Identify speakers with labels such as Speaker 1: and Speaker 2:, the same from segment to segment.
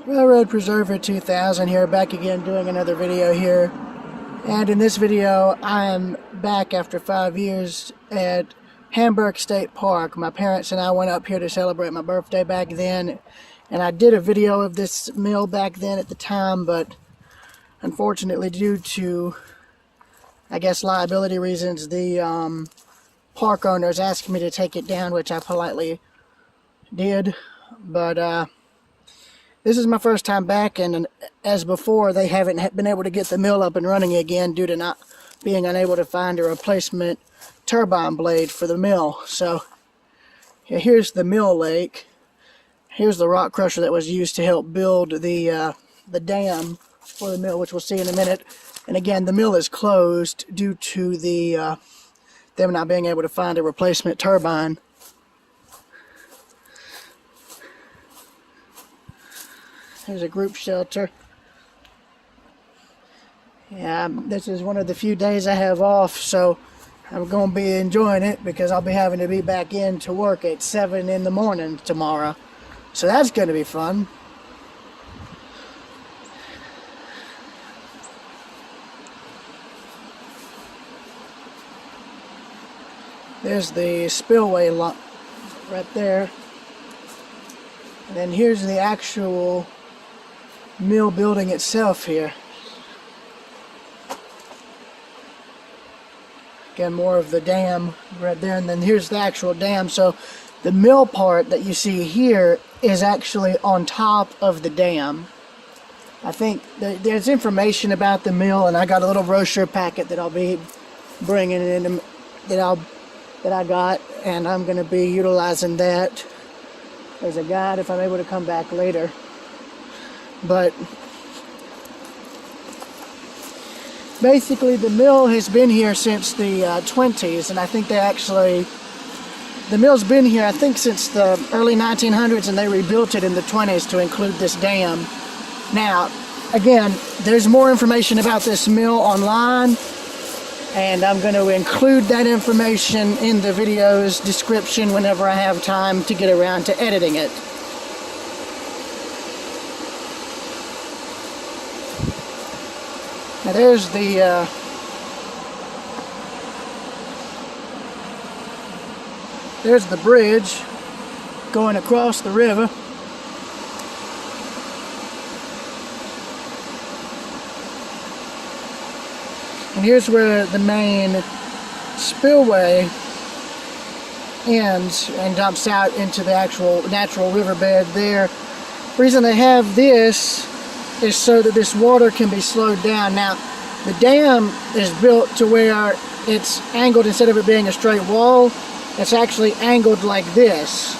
Speaker 1: Railroad Preserver 2000 here, back again doing another video here. And in this video I am back after 5 years at Hamburg State Park. My parents and I went up here to celebrate my birthday back then, and I did a video of this mill back then at the time, but unfortunately due to, I guess, liability reasons, the park owners asked me to take it down, which I politely did. But this is my first time back, and as before, they haven't been able to get the mill up and running again due to not being unable to find a replacement turbine blade for the mill. So yeah, here's the mill lake. Here's the rock crusher that was used to help build the dam for the mill, which we'll see in a minute. And again, the mill is closed due to the them not being able to find a replacement turbine. There's a group shelter. Yeah, this is one of the few days I have off, so I'm going to be enjoying it because I'll be having to be back in to work at 7 in the morning tomorrow. So that's going to be fun. There's the spillway lot right there. And then here's the actual mill building itself here. Again, more of the dam right there, and then here's the actual dam. So the mill part that you see here is actually on top of the dam. I think there's information about the mill, and I got a little brochure packet that I'll be bringing in, that I got, and I'm going to be utilizing that as a guide if I'm able to come back later. But basically the mill has been here since the 20s, and I think the mill's been here I think since the early 1900s, and they rebuilt it in the 20s to include this dam. Now again, there's more information about this mill online, and I'm going to include that information in the video's description whenever I have time to get around to editing it. Now there's the bridge going across the river. And here's where the main spillway ends and dumps out into the actual natural riverbed there. The reason they have this is so that this water can be slowed down. Now, the dam is built to where it's angled. Instead of it being a straight wall, it's actually angled like this.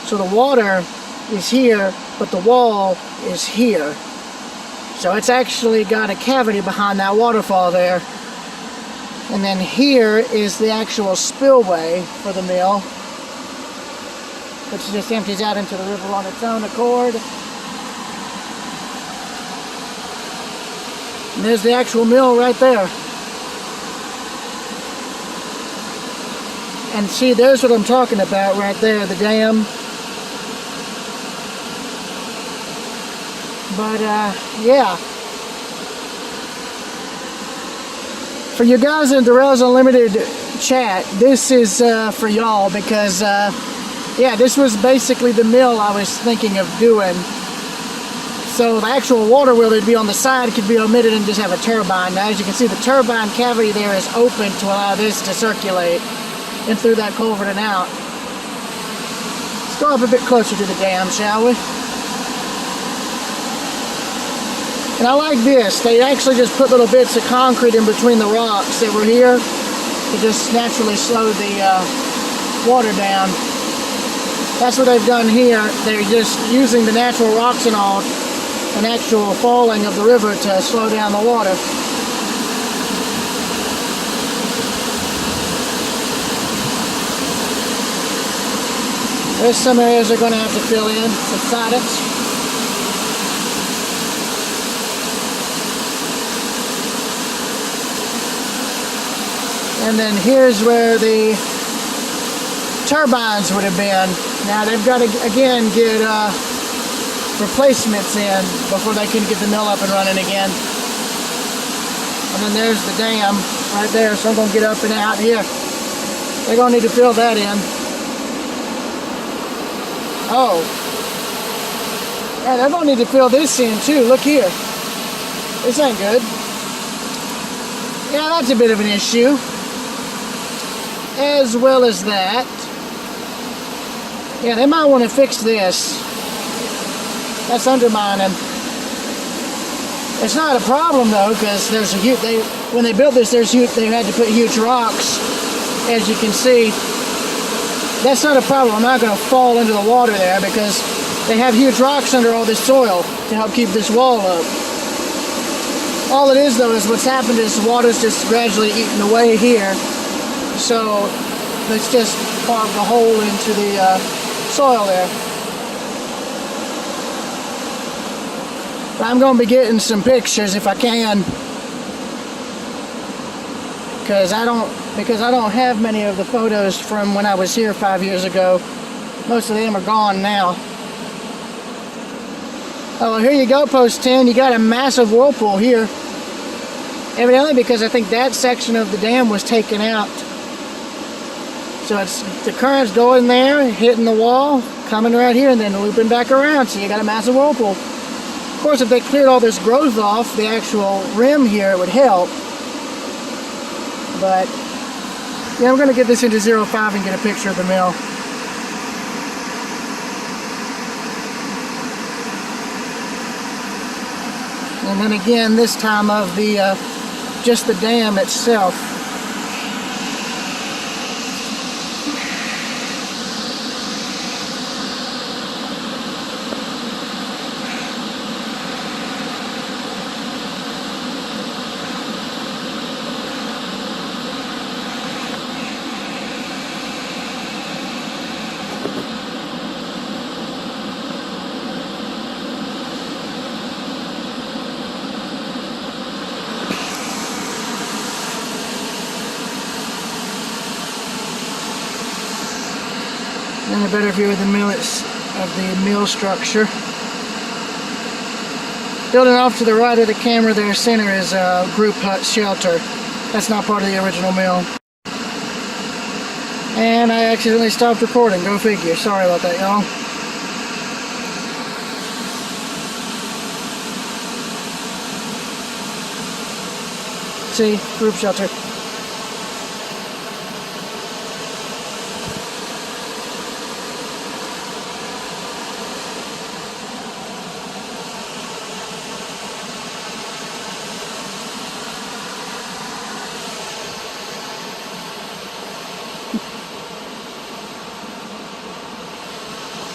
Speaker 1: So the water is here, but the wall is here. So it's actually got a cavity behind that waterfall there. And then here is the actual spillway for the mill, which just empties out into the river on its own accord. And there's the actual mill right there. And see, there's what I'm talking about right there, the dam. But yeah. For you guys in the Rails Unlimited chat, this is for y'all because, yeah, this was basically the mill I was thinking of doing. So the actual water wheel that'd be on the side could be omitted and just have a turbine. Now, as you can see, the turbine cavity there is open to allow this to circulate in through that culvert and out. Let's go up a bit closer to the dam, shall we? And I like this. They actually just put little bits of concrete in between the rocks that were here to just naturally slow the water down. That's what they've done here. They're just using the natural rocks and all, an actual falling of the river to slow down the water. There's some areas they're going to have to fill in, subsidence. And then here's where the turbines would have been. Now they've got to again get replacements in before they can get the mill up and running again. And then there's the dam right there, so I'm going to get up and out here. They're going to need to fill that in. Oh. Yeah, they're going to need to fill this in too. Look here. This ain't good. Yeah, that's a bit of an issue. As well as that. Yeah, they might want to fix this. That's undermining. It's not a problem though, because there's a huge. When they built this, they had to put huge rocks. As you can see, that's not a problem. I'm not going to fall into the water there because they have huge rocks under all this soil to help keep this wall up. All it is though is what's happened is the water's just gradually eaten away here. So let's just carve a hole into the soil there. But I'm going to be getting some pictures if I can, because I don't have many of the photos from when I was here 5 years ago. Most of them are gone now. Oh, well, here you go, post 10. You got a massive whirlpool here. Evidently because I think that section of the dam was taken out. So it's the current's going there, hitting the wall, coming right here, and then looping back around. So you got a massive whirlpool. Of course, if they cleared all this growth off, the actual rim here, it would help. But yeah, I'm going to get this into 0.5 and get a picture of the mill. And then again, this time of the just the dam itself. And a better view of the mill structure. Building off to the right of the camera there, center, is a group hut shelter. That's not part of the original mill. And I accidentally stopped recording. Go figure. Sorry about that, y'all. See, group shelter.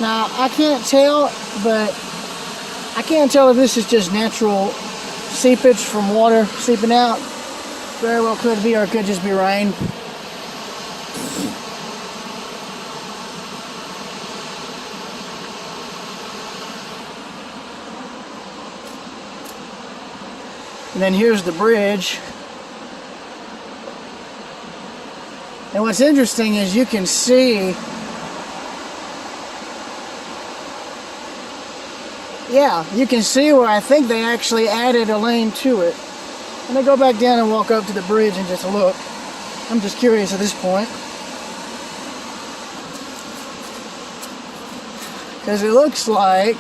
Speaker 1: Now, I can't tell, but I can't tell if this is just natural seepage from water seeping out. Very well could be, or it could just be rain. And then here's the bridge. And what's interesting is you can see, yeah, you can see where I think they actually added a lane to it. I'm going to go back down and walk up to the bridge and just look. I'm just curious at this point. Because it looks like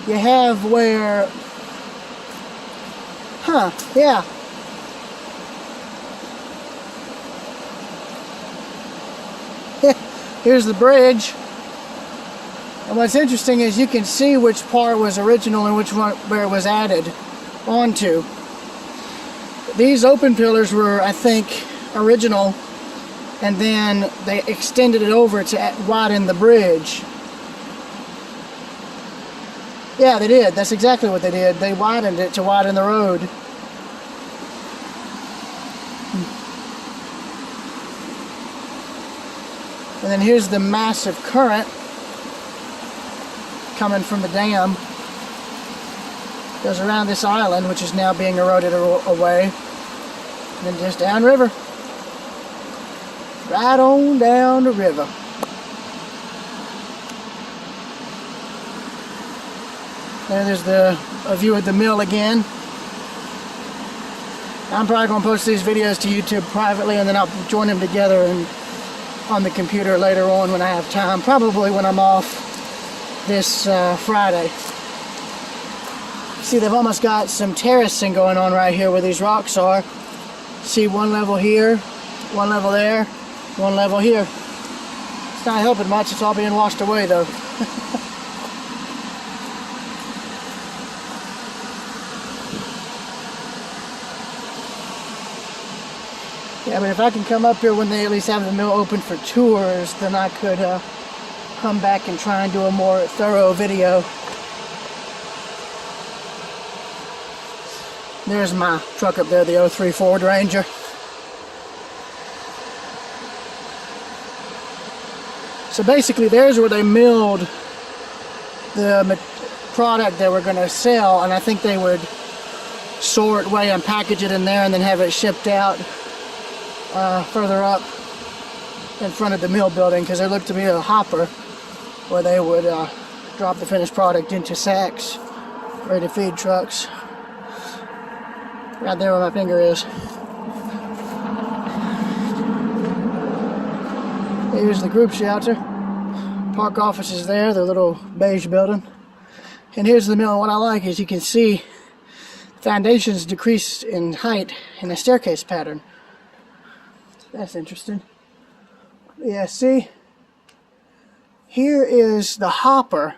Speaker 1: you have where, yeah. Here's the bridge. And what's interesting is you can see which part was original and which one where it was added onto. These open pillars were, I think, original, and then they extended it over to widen the bridge. Yeah, they did. That's exactly what they did. They widened it to widen the road. And then here's the massive current coming from the dam. Goes around this island, which is now being eroded away, and then just downriver. Right on down the river. There's a view of the mill again. I'm probably going to post these videos to YouTube privately, and then I'll join them together and on the computer later on when I have time. Probably when I'm off this Friday. See, they've almost got some terracing going on right here where these rocks are. See, one level here, one level there, one level here. It's not helping much. It's all being washed away though. Yeah, but if I can come up here when they at least have the mill open for tours, then I could come back and try and do a more thorough video. There's my truck up there, the 03 Ford Ranger. So basically there's where they milled the product they were going to sell, and I think they would sort, weigh, and package it in there and then have it shipped out further up in front of the mill building, because there looked to be a hopper where they would drop the finished product into sacks ready to feed trucks. Right there where my finger is. Here's the group shelter. Park office is there, the little beige building. And here's the mill. And what I like is you can see foundations decreased in height in a staircase pattern. That's interesting. Yeah, see? Here is the hopper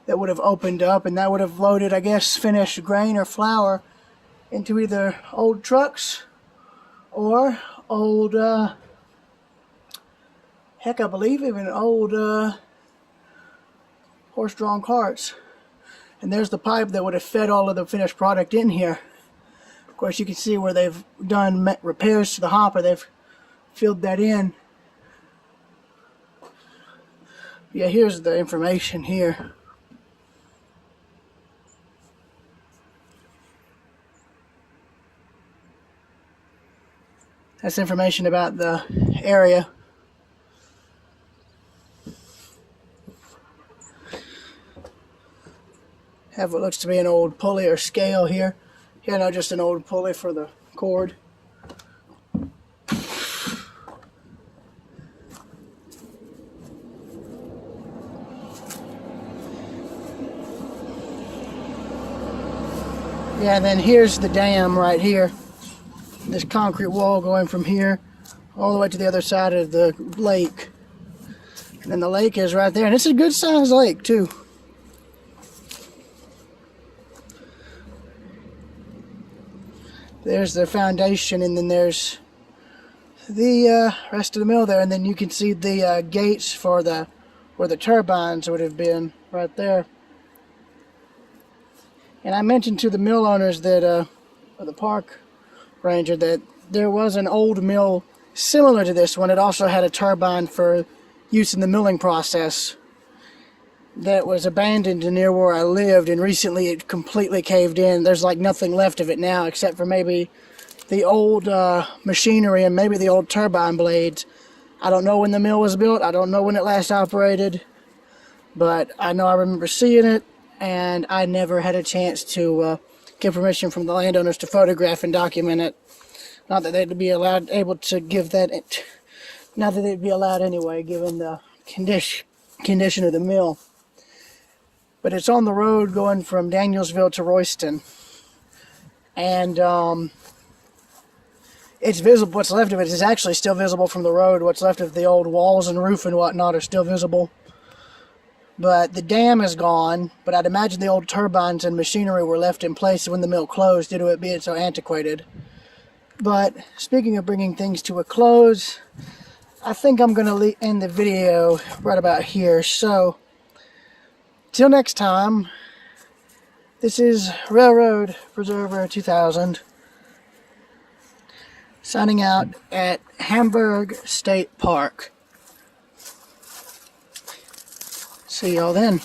Speaker 1: that would have opened up, and that would have loaded, I guess, finished grain or flour into either old trucks or old, heck, I believe even old horse-drawn carts. And there's the pipe that would have fed all of the finished product in here. Of course, you can see where they've done repairs to the hopper. They've filled that in. Yeah, here's the information here. That's information about the area. Have what looks to be an old pulley or scale here. Here, no, just an old pulley for the cord. Yeah, and then here's the dam right here. This concrete wall going from here all the way to the other side of the lake. And then the lake is right there, and it's a good sized lake too. There's the foundation, and then there's the rest of the mill there, and then you can see the gates for where the turbines would have been right there. And I mentioned to the mill owners that, or the park ranger, that there was an old mill similar to this one. It also had a turbine for use in the milling process that was abandoned near where I lived, and recently it completely caved in. There's like nothing left of it now except for maybe the old machinery and maybe the old turbine blades. I don't know when the mill was built. I don't know when it last operated, but I know I remember seeing it, and I never had a chance to get permission from the landowners to photograph and document it. Not that they'd be able to give that, not that they'd be allowed anyway, given the condition of the mill. But it's on the road going from Danielsville to Royston, and it's visible. What's left of it is actually still visible from the road. What's left of the old walls and roof and whatnot are still visible. But the dam is gone, but I'd imagine the old turbines and machinery were left in place when the mill closed due to it being so antiquated. But speaking of bringing things to a close, I think I'm going to end the video right about here. So, till next time, this is Railroad Preserver 2000, signing out at Hamburg State Park. See y'all then.